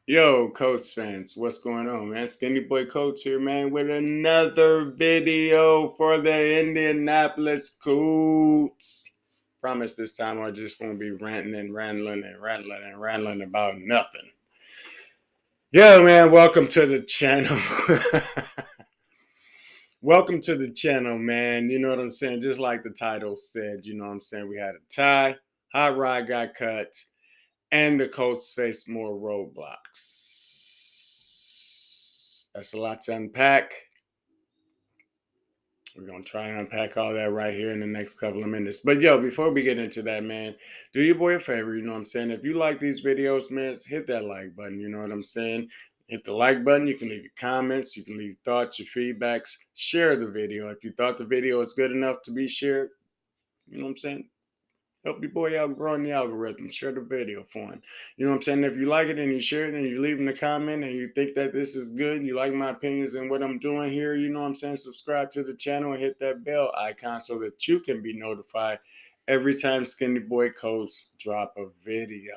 Yo, Colts fans, what's going on, man? Skinny Boy Coach here, man, with another video for the Indianapolis Colts. Promise this time I just won't be ranting and rambling about nothing. Yo, man, welcome to the channel. Welcome to the channel, man. You know what I'm saying? Just like the title said, you know what I'm saying? We had a tie, Hot Rod got cut, and the Colts faced more roadblocks. That's a lot to unpack. We're going to try and unpack all that right here in the next couple of minutes. But yo, before we get into that, man, do your boy a favor, you know what I'm saying? If you like these videos, man, hit that like button, you know what I'm saying? Hit the like button. You can leave your comments. You can leave your thoughts, your feedbacks. Share the video. If you thought the video was good enough to be shared, you know what I'm saying? Help your boy out growing the algorithm. Share the video for him. You know what I'm saying? If you like it and you share it and you leave in a comment and you think that this is good, you like my opinions and what I'm doing here, you know what I'm saying? Subscribe to the channel and hit that bell icon so that you can be notified every time Skinny Boy Coast drop a video.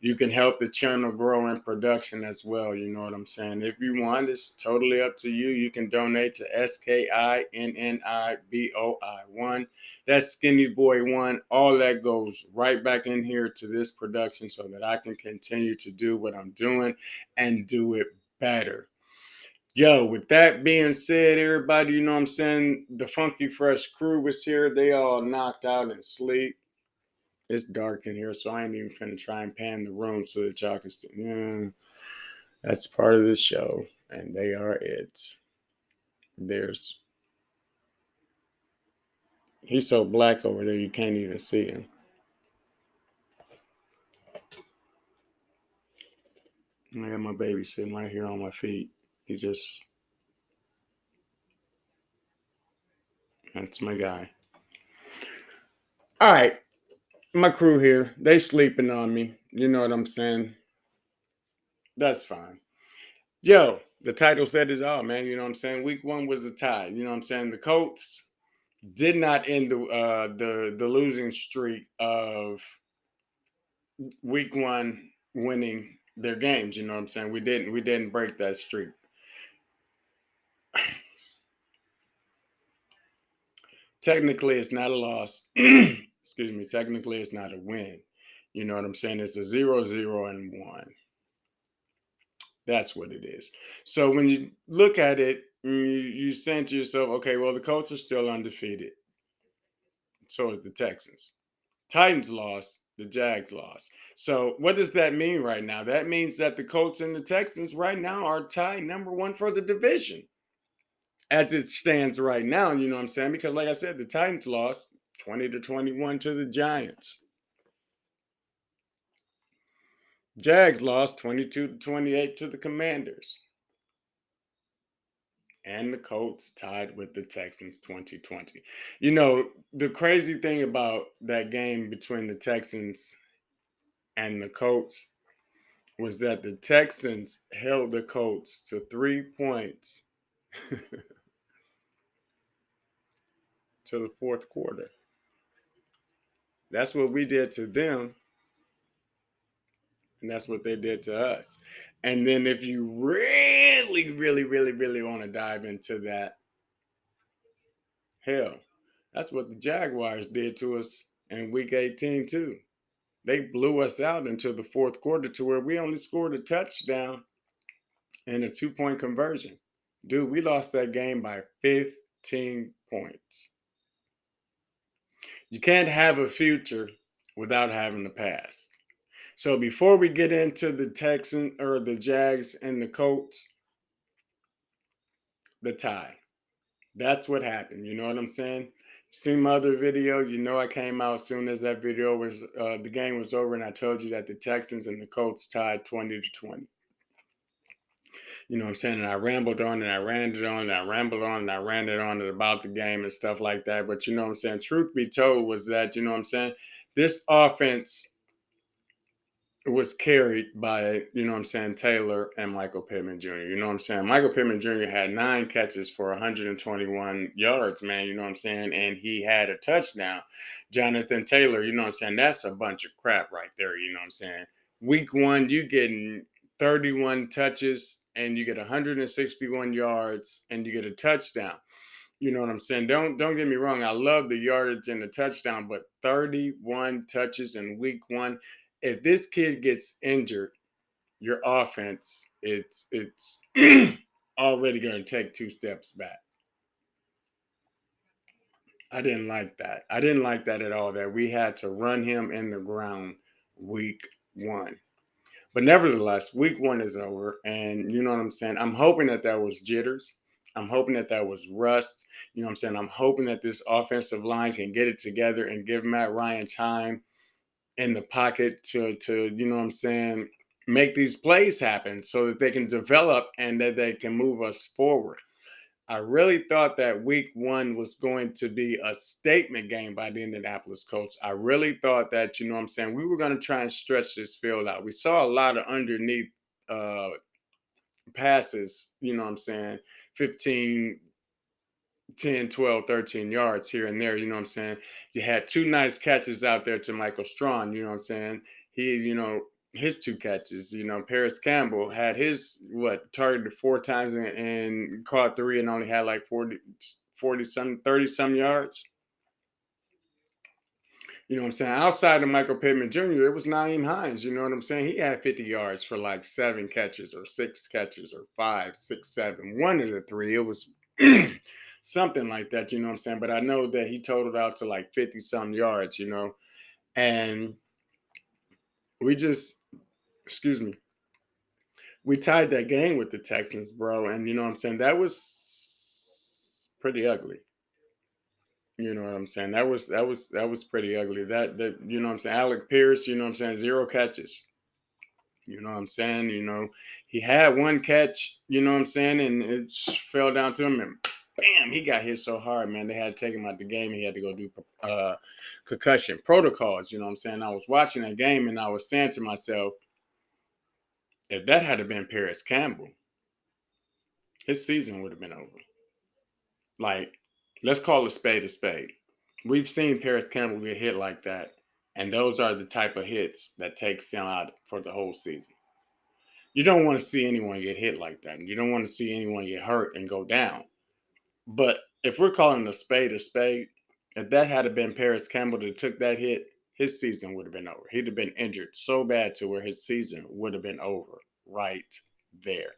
You can help the channel grow in production as well. You know what I'm saying? If you want, it's totally up to you. You can donate to SKINNIBOI1. That's Skinny Boy One. All that goes right back in here to this production so that I can continue to do what I'm doing and do it better. Yo, with that being said, everybody, you know what I'm saying? The Funky Fresh crew was here. They all knocked out and sleep. It's dark in here, so I ain't even finna try and pan the room so that y'all can see. Yeah, that's part of the show, and they are it. There's He's so black over there you can't even see him. I got my baby sitting right here on my feet. That's my guy. All right, my crew here, they sleeping on me. You know what I'm saying? That's fine. Yo, the title said it all, man. You know what I'm saying? Week one was a tie. You know what I'm saying? The Colts did not end the losing streak of week one winning their games. You know what I'm saying? We didn't break that streak. Technically, it's not a loss. Excuse me. Technically, it's not a win. You know what I'm saying? It's a 0-0-1. That's what it is. So when you look at it, you saying to yourself, okay, well, the Colts are still undefeated. So is the Texans. Titans lost, the Jags lost. So what does that mean right now? That means that the Colts and the Texans right now are tied number one for the division as it stands right now. You know what I'm saying? Because like I said, the Titans lost 20-21 to the Giants. Jags lost 22-28 to the Commanders. And the Colts tied with the Texans 2020. You know, the crazy thing about that game between the Texans and the Colts was that the Texans held the Colts to 3 points to the fourth quarter. That's what we did to them, and that's what they did to us. And then if you really want to dive into that, hell, that's what the Jaguars did to us in week 18 too. They blew us out until the fourth quarter to where we only scored a touchdown and a 2-point conversion. Dude, we lost that game by 15 points. You can't have a future without having a past. So before we get into the Texans or the Jags and the Colts, the tie. That's what happened. You know what I'm saying? See my other video. You know I came out as soon as that video was the game was over, and I told you that the Texans and the Colts tied 20-20. You know what I'm saying? And I rambled on and I ran it on and I rambled on and I ran it on about the game and stuff like that. But you know what I'm saying? Truth be told was that, you know what I'm saying? This offense was carried by, you know what I'm saying, Taylor and Michael Pittman Jr. You know what I'm saying? Michael Pittman Jr. had 9 catches for 121 yards, man. You know what I'm saying? And he had a touchdown. Jonathan Taylor, you know what I'm saying? That's a bunch of crap right there. You know what I'm saying? Week one, you getting 31 touches and you get 161 yards and you get a touchdown. You know what I'm saying? Don't get me wrong. I love the yardage and the touchdown, but 31 touches in week one. If this kid gets injured, your offense it's already going to take two steps back. I didn't like that. I didn't like that at all. That we had to run him in the ground week one. But nevertheless, week one is over, and you know what I'm saying. I'm hoping that that was jitters. I'm hoping that that was rust. You know what I'm saying. I'm hoping that this offensive line can get it together and give Matt Ryan time in the pocket to you know what I'm saying, make these plays happen so that they can develop and that they can move us forward. I really thought that week one was going to be a statement game by the Indianapolis Colts. I really thought that, you know what I'm saying, we were going to try and stretch this field out. We saw a lot of underneath uh, passes, you know what I'm saying, 15, 10, 12, 13 yards here and there, you know what I'm saying? You had two nice catches out there to Michael Strawn, you know what I'm saying? He, you know, his two catches, you know, Paris Campbell had his, targeted four times and caught three and only had like 40 some, 30 some yards. You know what I'm saying? Outside of Michael Pittman Jr., it was Naeem Hines. You know what I'm saying? He had 50 yards for like seven catches or six catches or five, six, seven. One of the three. It was something like that. You know what I'm saying? But I know that he totaled out to like 50 some yards, you know? And we just, excuse me, we tied that game with the Texans, bro. And you know what I'm saying? That was pretty ugly. You know what I'm saying? That was pretty ugly. That you know what I'm saying? Alec Pierce, you know what I'm saying? Zero catches. You know what I'm saying? You know, he had one catch, you know what I'm saying, and it fell down to him and bam, he got hit so hard, man. They had to take him out the game. He had to go do concussion protocols, you know what I'm saying? I was watching that game and I was saying to myself, if that had been Paris Campbell, his season would have been over. Like, let's call a spade a spade. We've seen Paris Campbell get hit like that, and those are the type of hits that takes them out for the whole season. You don't want to see anyone get hit like that. You don't want to see anyone get hurt and go down. But if we're calling a spade, if that had been Paris Campbell that took that hit, his season would have been over. He'd have been injured so bad to where his season would have been over right there.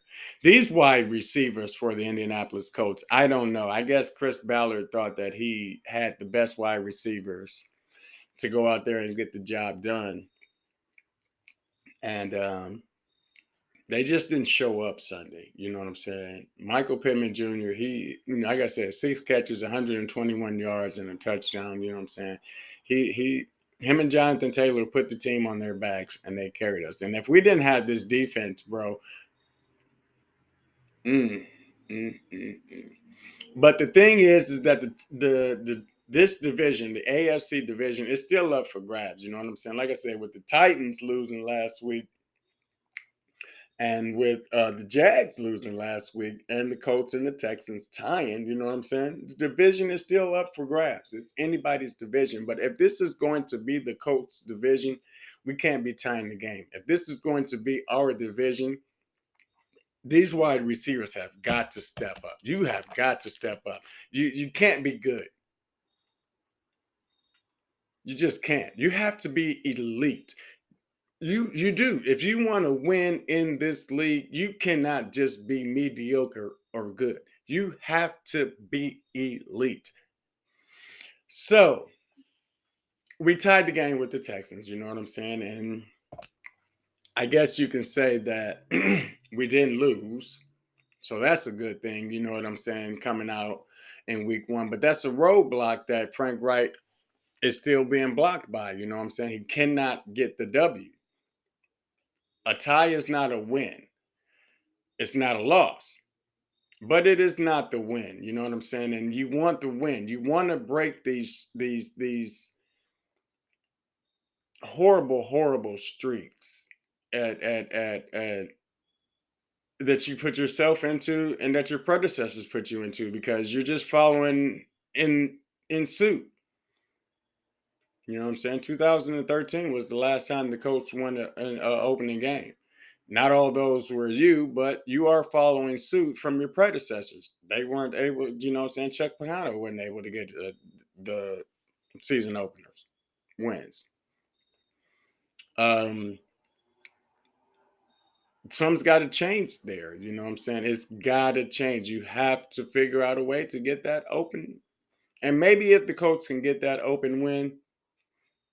These wide receivers for the Indianapolis Colts, I don't know. I guess Chris Ballard thought that he had the best wide receivers to go out there and get the job done. And they just didn't show up Sunday. You know what I'm saying? Michael Pittman Jr., he, like I said, six catches, 121 yards, and a touchdown. You know what I'm saying? Him and Jonathan Taylor put the team on their backs and they carried us. And if we didn't have this defense, bro, mm, mm, mm, mm. But the thing is that the this division, the AFC division, is still up for grabs. You know what I'm saying? Like I said, with the Titans losing last week, and with the Jags losing last week and the Colts and the Texans tying, you know what I'm saying? The division is still up for grabs. It's anybody's division. But if this is going to be the Colts division, we can't be tying the game. If this is going to be our division, these wide receivers have got to step up. You have got to step up. You can't be good. You just can't. You have to be elite. You do. If you want to win in this league, you cannot just be mediocre or good. You have to be elite. So we tied the game with the Texans, you know what I'm saying? And I guess you can say that we didn't lose. So that's a good thing, you know what I'm saying, coming out in week one. But that's a roadblock that Frank Wright is still being blocked by, you know what I'm saying? He cannot get the W. A tie is not a win. It's not a loss. But it is not the win, you know what I'm saying? And you want the win. You want to break these horrible, horrible streaks at that you put yourself into and that your predecessors put you into because you're just following in suit. You know what I'm saying? 2013 was the last time the Colts won an opening game. Not all those were you, but you are following suit from your predecessors. They weren't able, Chuck Pagano wasn't able to get the season openers wins. Um, Something's got to change there. You know what I'm saying? It's got to change. You have to figure out a way to get that open. And maybe if the Colts can get that open win,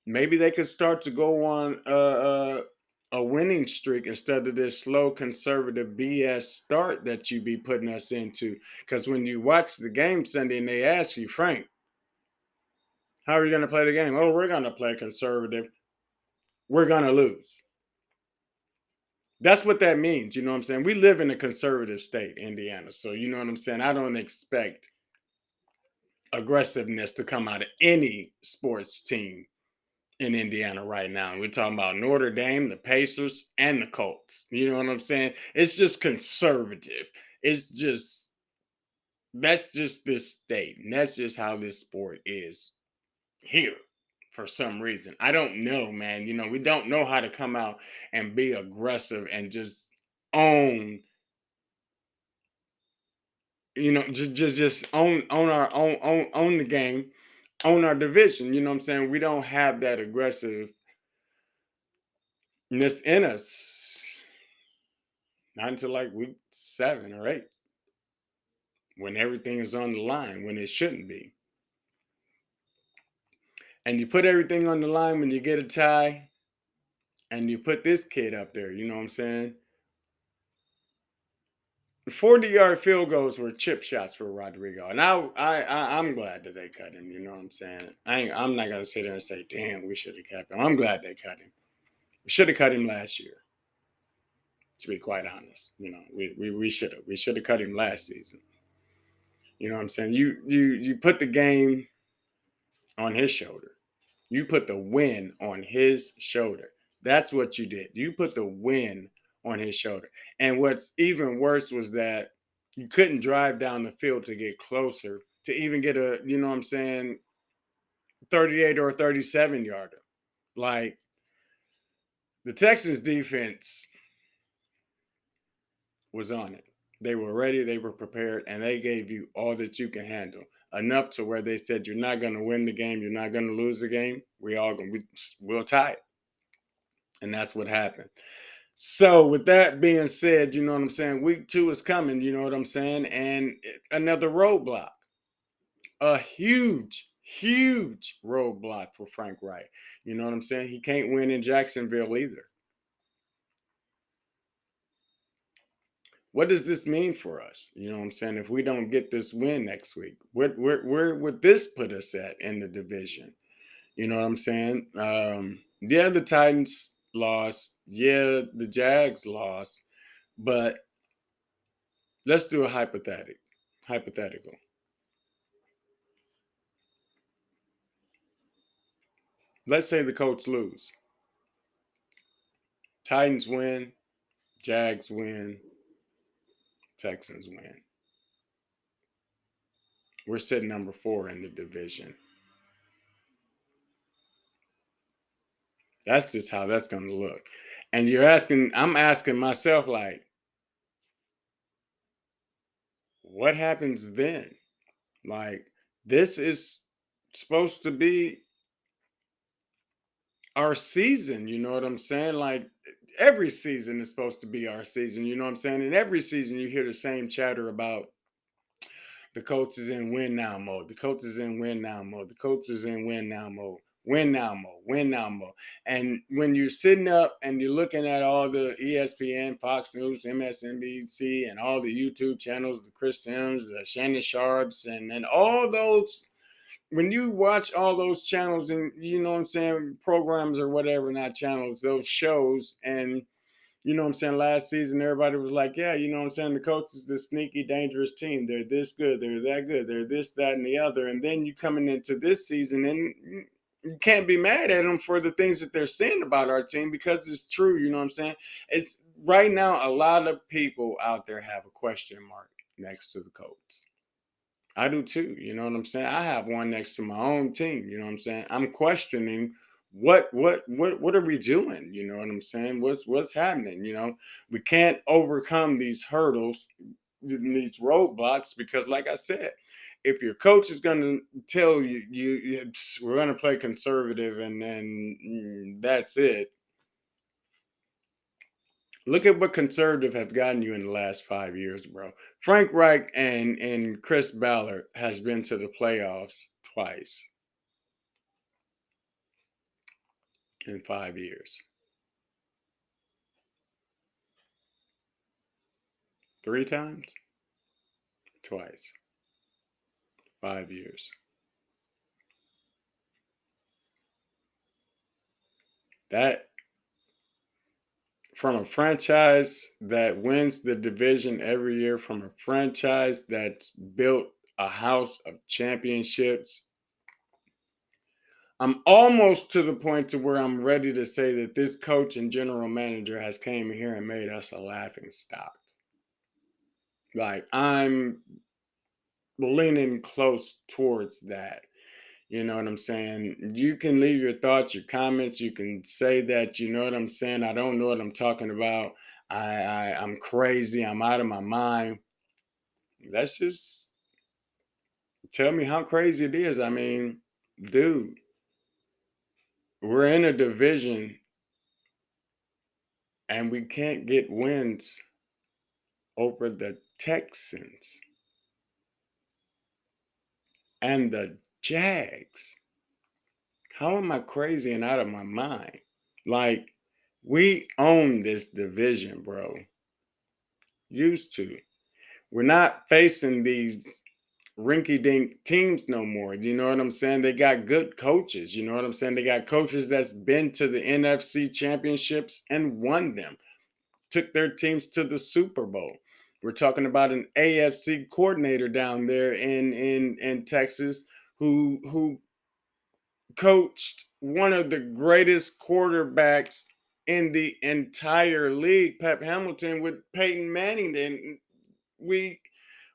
maybe they could start to go on a winning streak instead of this slow conservative BS start that you be putting us into. Because when you watch the game Sunday and they ask you, Frank, how are you going to play the game? Oh, we're going to play conservative. We're going to lose. That's what that means. You know what I'm saying? We live in a conservative state, Indiana. So, you know what I'm saying? I don't expect aggressiveness to come out of any sports team in Indiana right now. We're talking about Notre Dame, the Pacers, and the Colts. You know what I'm saying? It's just conservative. It's just, that's just this state. And that's just how this sport is here for some reason. I don't know, man. We don't know how to come out and be aggressive and just own, just own our own the game, own our division. You know what I'm saying? We don't have that aggressiveness in us. Not until like week 7 or 8, when everything is on the line, when it shouldn't be. And you put everything on the line when you get a tie, and you put this kid up there, you know what I'm saying? The 40-yard field goals were chip shots for Rodrigo. And I'm glad that they cut him, you know what I'm saying? I'm not gonna sit there and say, damn, we should have kept him. I'm glad they cut him. We should have cut him last year, to be quite honest. We should have. We should have cut him last season. You know what I'm saying? You put the game on his shoulder. You put the win on his shoulder. That's what you did. You put the win on his shoulder. And what's even worse was that you couldn't drive down the field to get closer to even get a, 38 or 37 yarder. Like, the Texans defense was on it. They were ready, they were prepared, and they gave you all that you can handle. Enough to where they said, you're not going to win the game, you're not going to lose the game. We'll tie it. And that's what happened. So, with that being said, you know what I'm saying? Week 2 is coming, you know what I'm saying? And another roadblock. A huge, huge roadblock for Frank Wright. You know what I'm saying? He can't win in Jacksonville either. What does this mean for us? You know what I'm saying? If we don't get this win next week, where would this put us at in the division? You know what I'm saying? Yeah, the Titans lost. Yeah, the Jags lost. But let's do a hypothetical. Hypothetical. Let's say the Colts lose. Titans win. Jags win. Texans win. We're sitting number 4 in the division. That's just how that's going to look. And I'm asking myself, like, what happens then? Like, this is supposed to be our season, you know what I'm saying? Like, every season is supposed to be our season, you know what I'm saying? And every season you hear the same chatter about the Colts is in win now mode. The Colts is in win now mode. The Colts is in win now mode. Win now mode. Win now mode. And when you're sitting up and you're looking at all the ESPN, Fox News, MSNBC, and all the YouTube channels, the Chris Sims, the Shannon Sharps, and all those, when you watch all those channels and, you know what I'm saying, programs or whatever, not channels, those shows, and you know what I'm saying, last season everybody was like, yeah, you know what I'm saying, the Colts is this sneaky, dangerous team. They're this good, they're that good, they're this, that, and the other. And then you coming into this season and you can't be mad at them for the things that they're saying about our team, because it's true, you know what I'm saying? It's right now, a lot of people out there have a question mark next to the Colts. I do too, you know what I'm saying? I have one next to my own team, you know what I'm saying? I'm questioning what are we doing? You know what I'm saying? What's happening? We can't overcome these hurdles, these roadblocks, because like I said, if your coach is going to tell we're going to play conservative and then that's it. Look at what conservative have gotten you in the last 5 years, bro. Frank Reich and Chris Ballard has been to the playoffs twice in 5 years. Three times? Twice. 5 years. That from a franchise that wins the division every year, from a franchise that's built a house of championships. I'm almost to the point to where I'm ready to say that this coach and general manager has came here and made us a laughing stock. Like I'm leaning close towards that. You know what I'm saying? You can leave your thoughts, your comments. You can say that, you know what I'm saying? I don't know what I'm talking about. I'm crazy. I'm out of my mind. Let's just tell me how crazy it is. I mean, dude, we're in a division and we can't get wins over the Texans and the Jags. How am I crazy and out of my mind? Like, we own this division, bro. Used to. We're not facing these rinky dink teams no more. You know what I'm saying? They got good coaches. You know what I'm saying? They got coaches that's been to the NFC championships and won them, took their teams to the Super Bowl. We're talking about an AFC coordinator down there in Texas who coached one of the greatest quarterbacks in the entire league, Pep Hamilton, with Peyton Manning. And we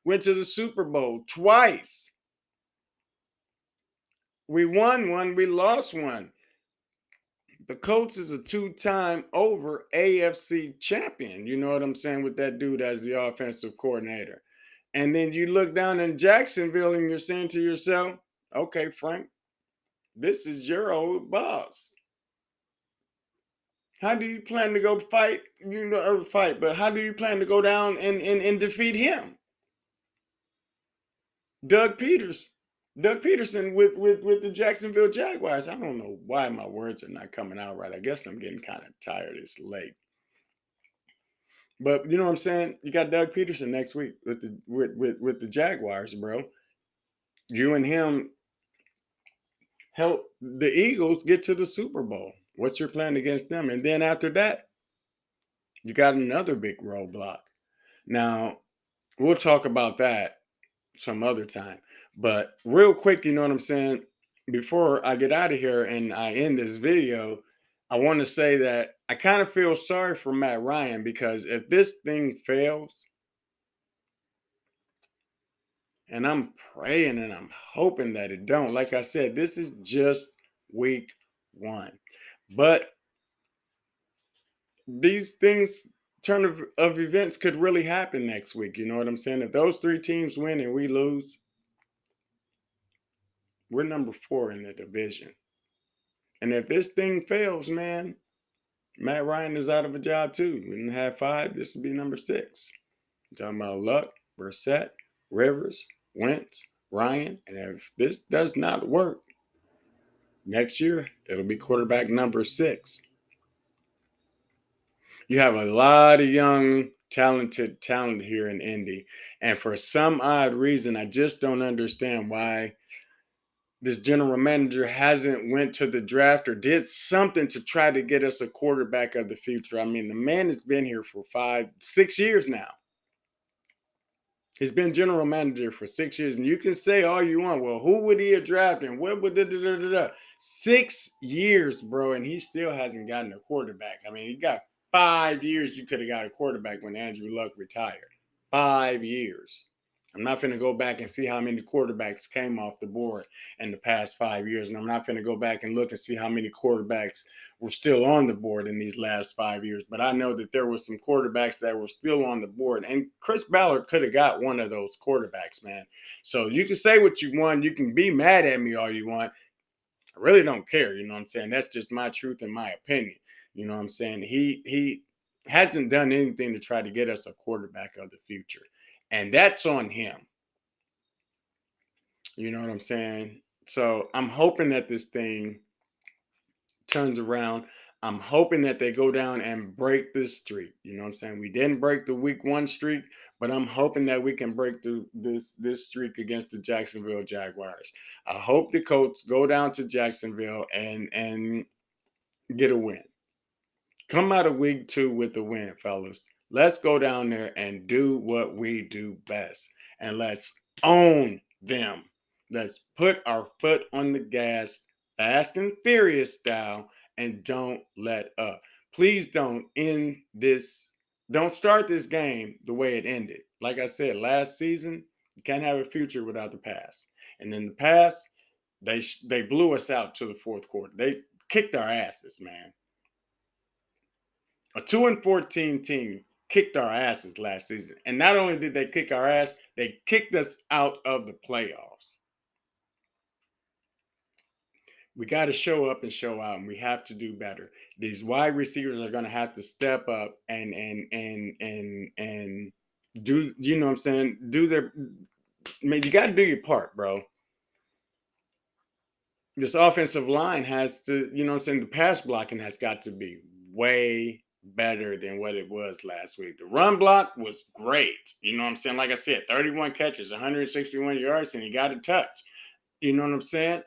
went to the Super Bowl twice. We won one, we lost one. The Colts is a two-time over AFC champion. You know what I'm saying? With that dude as the offensive coordinator. And then you look down in Jacksonville and you're saying to yourself, okay, Frank, this is your old boss. How do you plan to go fight? But how do you plan to go down and defeat him? Doug Peters. Doug Peterson with the Jacksonville Jaguars. I don't know why my words are not coming out right. I guess I'm getting kind of tired. It's late. But you know what I'm saying? You got Doug Peterson next week with the Jaguars, bro. You and him help the Eagles get to the Super Bowl. What's your plan against them? And then after that, you got another big roadblock. Now, we'll talk about that some other time. But real quick, you know what I'm saying? Before I get out of here and I end this video, I want to say that I kind of feel sorry for Matt Ryan, because if this thing fails, and I'm praying and I'm hoping that it don't, like I said, this is just week one. But these things, turn of events could really happen next week. You know what I'm saying? If those three teams win and we lose, we're number 4 in the division. And if this thing fails, man, Matt Ryan is out of a job too. We didn't have 5. This would be number 6. I'm talking about Luck, Brissett, Rivers, Wentz, Ryan. And if this does not work next year, it'll be quarterback number 6. You have a lot of young, talented talent here in Indy. And for some odd reason, I just don't understand why this general manager hasn't went to the draft or did something to try to get us a quarterback of the future. I mean, the man has been here for 6 years now. He's been general manager for 6 years, and you can say all you want. Well, who would he have drafted? And what would 6 years, bro, and he still hasn't gotten a quarterback. I mean, he got 5 years. You could have got a quarterback when Andrew Luck retired. 5 years. I'm not going to go back and see how many quarterbacks came off the board in the past 5 years. And I'm not going to go back and look and see how many quarterbacks were still on the board in these last 5 years. But I know that there were some quarterbacks that were still on the board. And Chris Ballard could have got one of those quarterbacks, man. So you can say what you want. You can be mad at me all you want. I really don't care. You know what I'm saying? That's just my truth and my opinion. You know what I'm saying? He hasn't done anything to try to get us a quarterback of the future. And that's on him. You know what I'm saying? So I'm hoping that this thing turns around. I'm hoping that they go down and break this streak. You know what I'm saying? We didn't break the week 1 streak, but I'm hoping that we can break this streak against the Jacksonville Jaguars. I hope the Colts go down to Jacksonville and get a win. Come out of week 2 with the win, fellas. Let's go down there and do what we do best. And let's own them. Let's put our foot on the gas, fast and furious style, and don't let up. Please don't start this game the way it ended. Like I said, last season, you can't have a future without the past. And in the past, they blew us out to the fourth quarter. They kicked our asses, man. A 2-14 team kicked our asses last season. And not only did they kick our ass, they kicked us out of the playoffs. We got to show up and show out, and we have to do better. These wide receivers are going to have to step up and do, you know what I'm saying? You got to do your part, bro. This offensive line has to, you know what I'm saying? The pass blocking has got to be way better than what it was last week. The run block was great. You know what I'm saying? Like I said, 31 catches, 161 yards, and he got a touch. You know what I'm saying?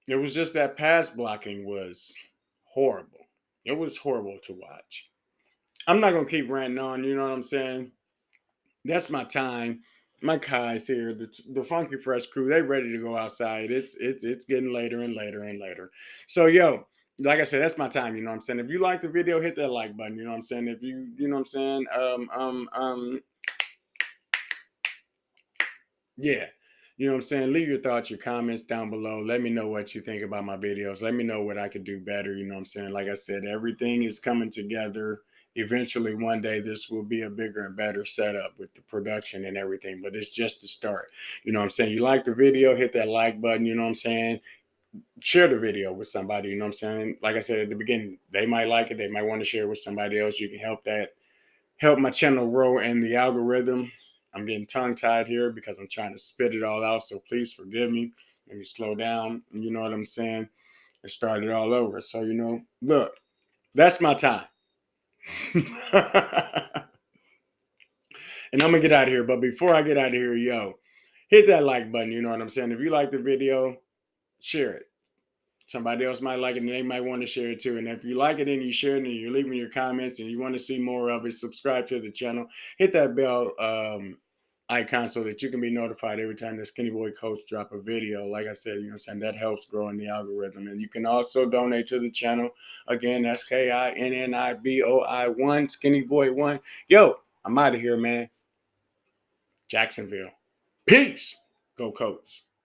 It was just that pass blocking was horrible. It was horrible to watch. I'm not going to keep ranting on, you know what I'm saying? That's my time. My guys here, the Funky Fresh crew, they ready to go outside. It's getting later and later and later. So yo, like I said, that's my time. You know what I'm saying? If you like the video, hit that like button. You know what I'm saying? If you know what I'm saying? Yeah. You know what I'm saying? Leave your thoughts, your comments down below. Let me know what you think about my videos. Let me know what I could do better. You know what I'm saying? Like I said, everything is coming together. Eventually, one day, this will be a bigger and better setup with the production and everything. But it's just the start. You know what I'm saying? You like the video, hit that like button. You know what I'm saying? Share the video with somebody. You know what I'm saying? Like I said at the beginning, they might like it. They might want to share it with somebody else. You can help my channel grow and the algorithm. I'm getting tongue tied here because I'm trying to spit it all out. So please forgive me. Let me slow down. You know what I'm saying? And start it all over. So, look, that's my time. And I'm going to get out of here. But before I get out of here, hit that like button. You know what I'm saying? If you like the video, share it. Somebody else might like it and they might want to share it too. And if you like it and you share it and you're leaving your comments and you want to see more of it, subscribe to the channel. Hit that bell icon so that you can be notified every time the Skinny Boy Coach drop a video. Like I said, you know what I'm saying? That helps grow in the algorithm. And you can also donate to the channel. Again, that's KINNIBOI1, Skinny Boy 1. Yo, I'm out of here, man. Jacksonville. Peace. Go Colts.